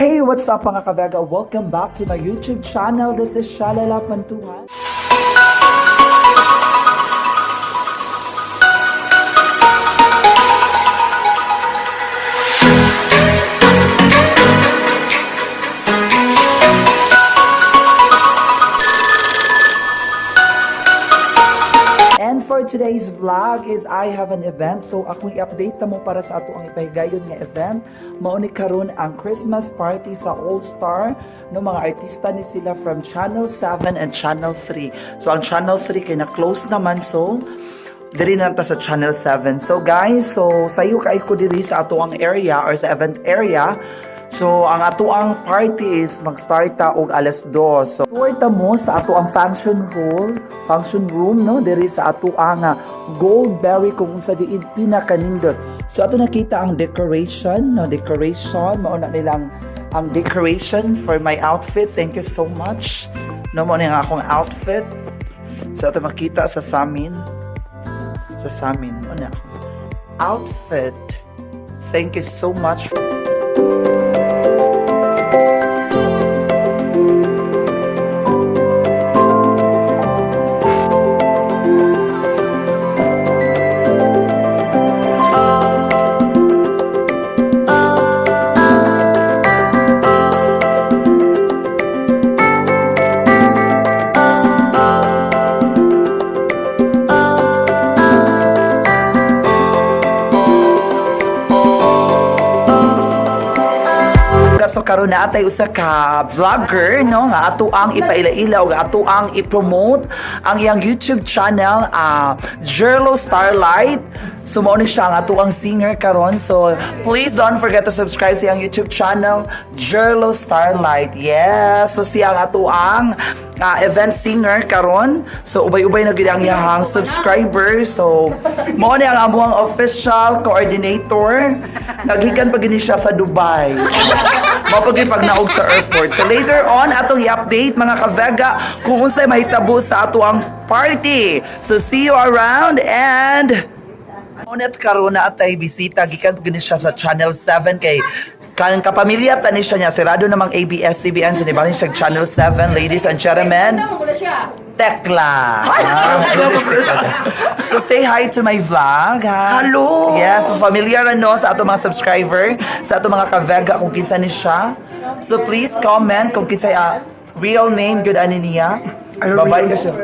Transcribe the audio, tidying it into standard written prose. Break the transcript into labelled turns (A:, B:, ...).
A: Hey, what's up mga kabega? Welcome back to my YouTube channel. This is Shalala Pantuhan. And for today's vlog is I have an event. So akong i-update mo para sa ato ang ipahigayon nga event. Mauni karon ang Christmas party sa All-Star no mga artista ni sila from Channel 7 and Channel 3. So ang Channel 3 kay na close naman, so diri na ta sa Channel 7. So guys, so sayo kay ko diri sa ato ang area or sa event area. So, ang ato ang party is mag-start ta og alas 2. So, tour ta mo sa ato ang function room, no? Diri sa ato ang Goldberry kung unsa diin pinakanindot. So, ato nakita ang decoration, no? Decoration, mao na nilang ang decoration for my outfit. Thank you so much. No, mao ni nga akong outfit. So, ato makita sa samin. Ano na? Outfit. Thank you so much. So karon na atay usa ka vlogger no nga ato ang ipaila-ila o ato ang i-promote ang iyang YouTube channel Jerlo Starlight. So mao ni siya ang ato ang singer karon. So please don't forget to subscribe sa iyang YouTube channel Jerlo Starlight. Yes, so siya ang ato ang event singer karon. So ubay-ubay na gyud ang iyang subscribers. So mao ni ang amuang official coordinator. Naghikan pa gini siya sa Dubai. Mapagay pag naog sa airport. So later on, atong i-update mga kavega kung unsay mahitabo sa ato ang party. So see you around and unet karon na atay bisita gikan gini siya sa Channel 7 kay kan kapamilya tani siya niya sirado namang ABS-CBN so nibalin siya Channel 7, ladies and gentlemen. Tekla. So say hi to my vlog, ha?
B: Hello.
A: Yes, so familiar no sa ato mga subscriber, sa ato mga kavega kung kinsa ni siya. So please comment kung kinsa real name good ani niya. Bye-bye kasi.